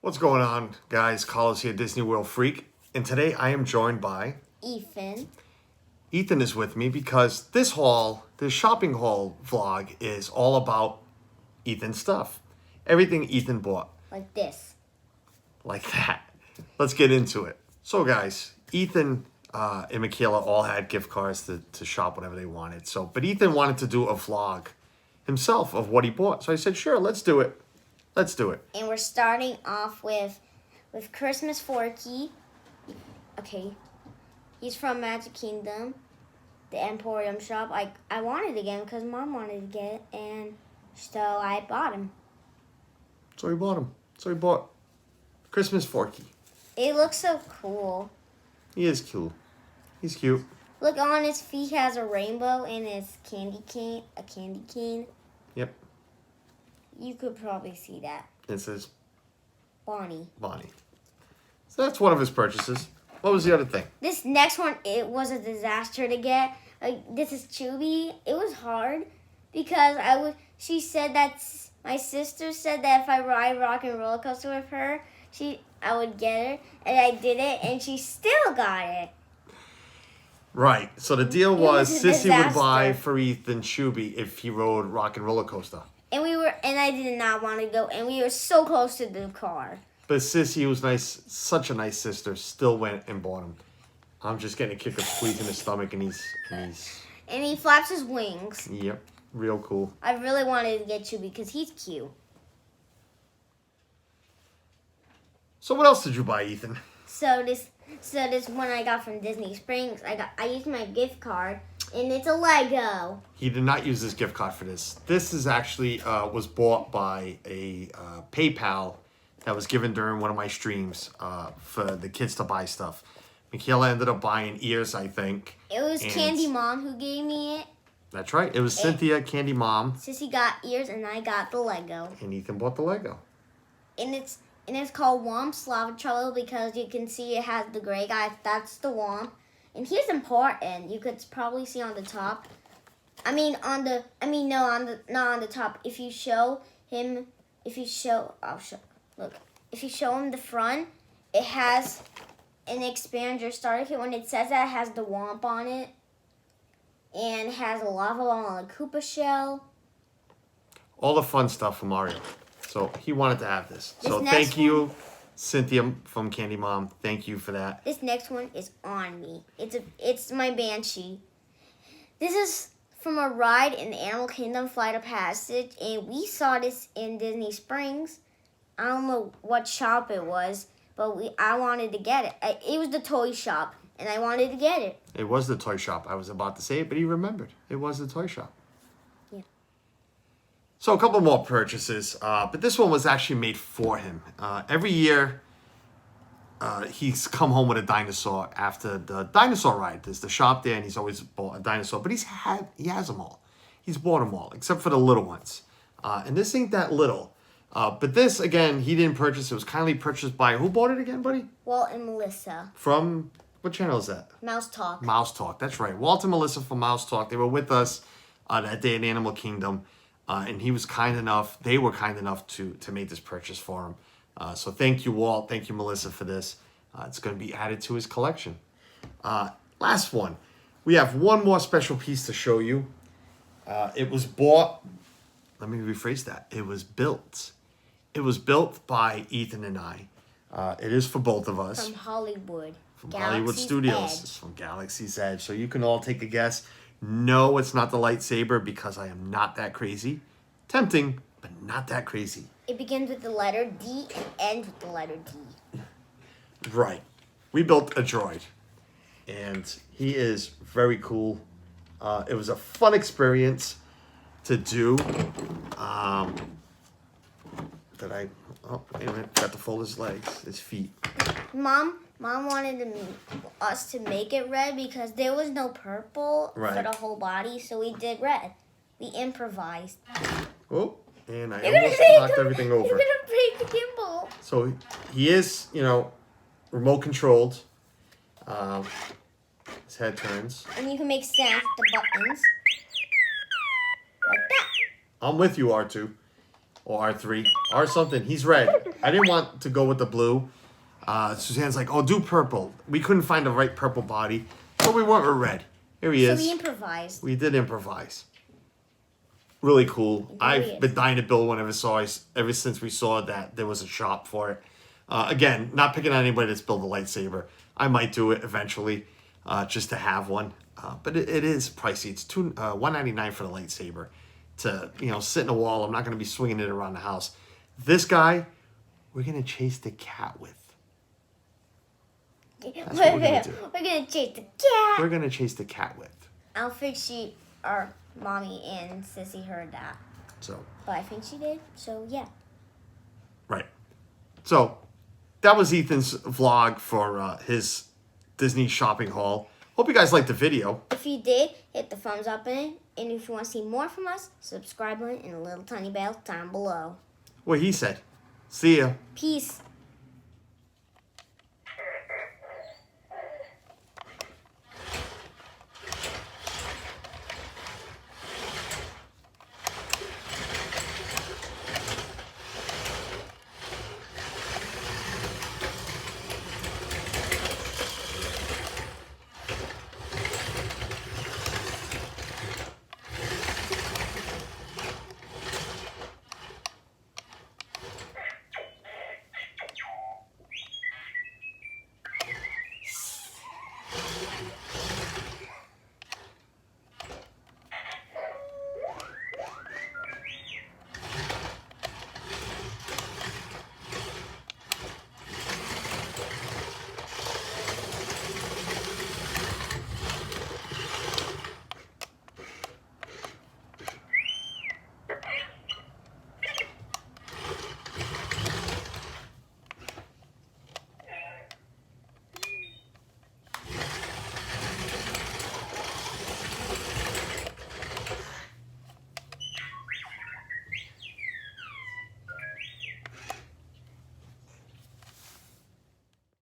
What's going on, guys? Carlos here, Disney World Freak. And today I am joined by... Ethan. Ethan is with me because this shopping haul vlog is all about Ethan's stuff. Everything Ethan bought. Like this. Like that. Let's get into it. So, guys, Ethan and Michaela all had gift cards to shop whatever they wanted. But Ethan wanted to do a vlog himself of what he bought. So I said, sure, let's do it. Let's do it. And we're starting off with Christmas Forky. Okay. He's from Magic Kingdom, the Emporium shop. I wanted to get him because Mom wanted to get it, and so I bought him. So he bought him. So he bought Christmas Forky. It looks so cool. He is cute. He's cute. Look, on his feet he has a rainbow and his candy cane. Yep. You could probably see that. It says Bonnie. So that's one of his purchases. What was the other thing? This next one, it was a disaster to get. This is Chubby. It was hard because she said that my sister said that if I ride Rock and Roller Coaster with her, I would get her, and I did it, and she still got it. Right. So the deal was a Sissy would disaster. buy for Ethan Chubby if he rode Rock and Roller Coaster. And I did not want to go, and we were so close to the car. But Sissy, who's nice, such a nice sister, still went and bought him. I'm just getting a kick of squeezing his stomach, and he's. And he flaps his wings. Yep, real cool. I really wanted to get Chubby because he's cute. So what else did you buy, Ethan? So this one I got from Disney Springs. I used my gift card, and it's a Lego. He did not use his gift card for this. This is actually was bought by a PayPal that was given during one of my streams for the kids to buy stuff. Michaela ended up buying ears, I think. It was Candy Mom who gave me it. That's right. It was Cynthia, Candy Mom. Sissy got ears, and I got the Lego. And Ethan bought the Lego. And it's called Womp's Lava Trouble because you can see it has the gray guy. That's the Womp. And he's important. You could probably see on the top. Not on the top. If you show him the front, it has an expander starter kit. When it says that, it has the Womp on it. And it has a lava ball on a Koopa shell. All the fun stuff from Mario. So he wanted to have this. So next thank you, Cynthia from Candy Mom. Thank you for that. This next one is on me. It's my Banshee. This is from a ride in the Animal Kingdom Flight of Passage, and we saw this in Disney Springs. I don't know what shop it was, but I wanted to get it. It was the toy shop, and I wanted to get it. It was the toy shop. I was about to say it, but he remembered. It was the toy shop. Yeah. So a couple more purchases, but this one was actually made for him. Every year, he's come home with a dinosaur after the dinosaur ride. There's the shop there, and he's always bought a dinosaur. But he has them all. He's bought them all, except for the little ones. And this ain't that little. But this, again, he didn't purchase. It was kindly purchased by, who bought it again, buddy? Walt and Melissa. From, what channel is that? Mouse Talk. Mouse Talk, that's right. Walt and Melissa from Mouse Talk. They were with us that day at Animal Kingdom. And they were kind enough to make this purchase for him. So thank you, Walt. Thank you, Melissa, for this. It's going to be added to his collection. Last one. We have one more special piece to show you. It was bought. Let me rephrase that. It was built. It was built by Ethan and I. It is for both of us. From Hollywood. From Hollywood Studios. It's from Galaxy's Edge. So you can all take a guess. No, it's not the lightsaber because I am not that crazy. Tempting, but not that crazy. It begins with the letter D and ends with the letter D. Right. We built a droid. And he is very cool. It was a fun experience to do. Wait a minute. Got to fold his legs, his feet. Mom wanted us to make it red because there was no purple for the whole body, so we did red. We improvised. Oh, and I almost knocked everything over. You're gonna break the gimbal. So he is, remote controlled. His head turns. And you can make sounds with the buttons. Like that. I'm with you, R2. or R3 or something. He's red. I didn't want to go with the blue. Suzanne's like, oh, do purple. We couldn't find the right purple body, so we went with red. Here he is. So we improvised. We did improvise. Really cool. I've been dying to build one ever since we saw that there was a shop for it. Again, not picking on anybody that's built a lightsaber. I might do it eventually, just to have one. But it is pricey. It's $199 for the lightsaber to sit in a wall. I'm not going to be swinging it around the house. This guy, we're going to chase the cat with. That's what we're going to do. We're going to chase the cat. We're going to chase the cat with. I don't think our mommy and Sissy heard that. So. But I think she did. So yeah. Right. So that was Ethan's vlog for his Disney shopping haul. Hope you guys liked the video. If you did, hit the thumbs up button. And if you want to see more from us, subscribe button and a little tiny bell down below. What he said. See ya. Peace.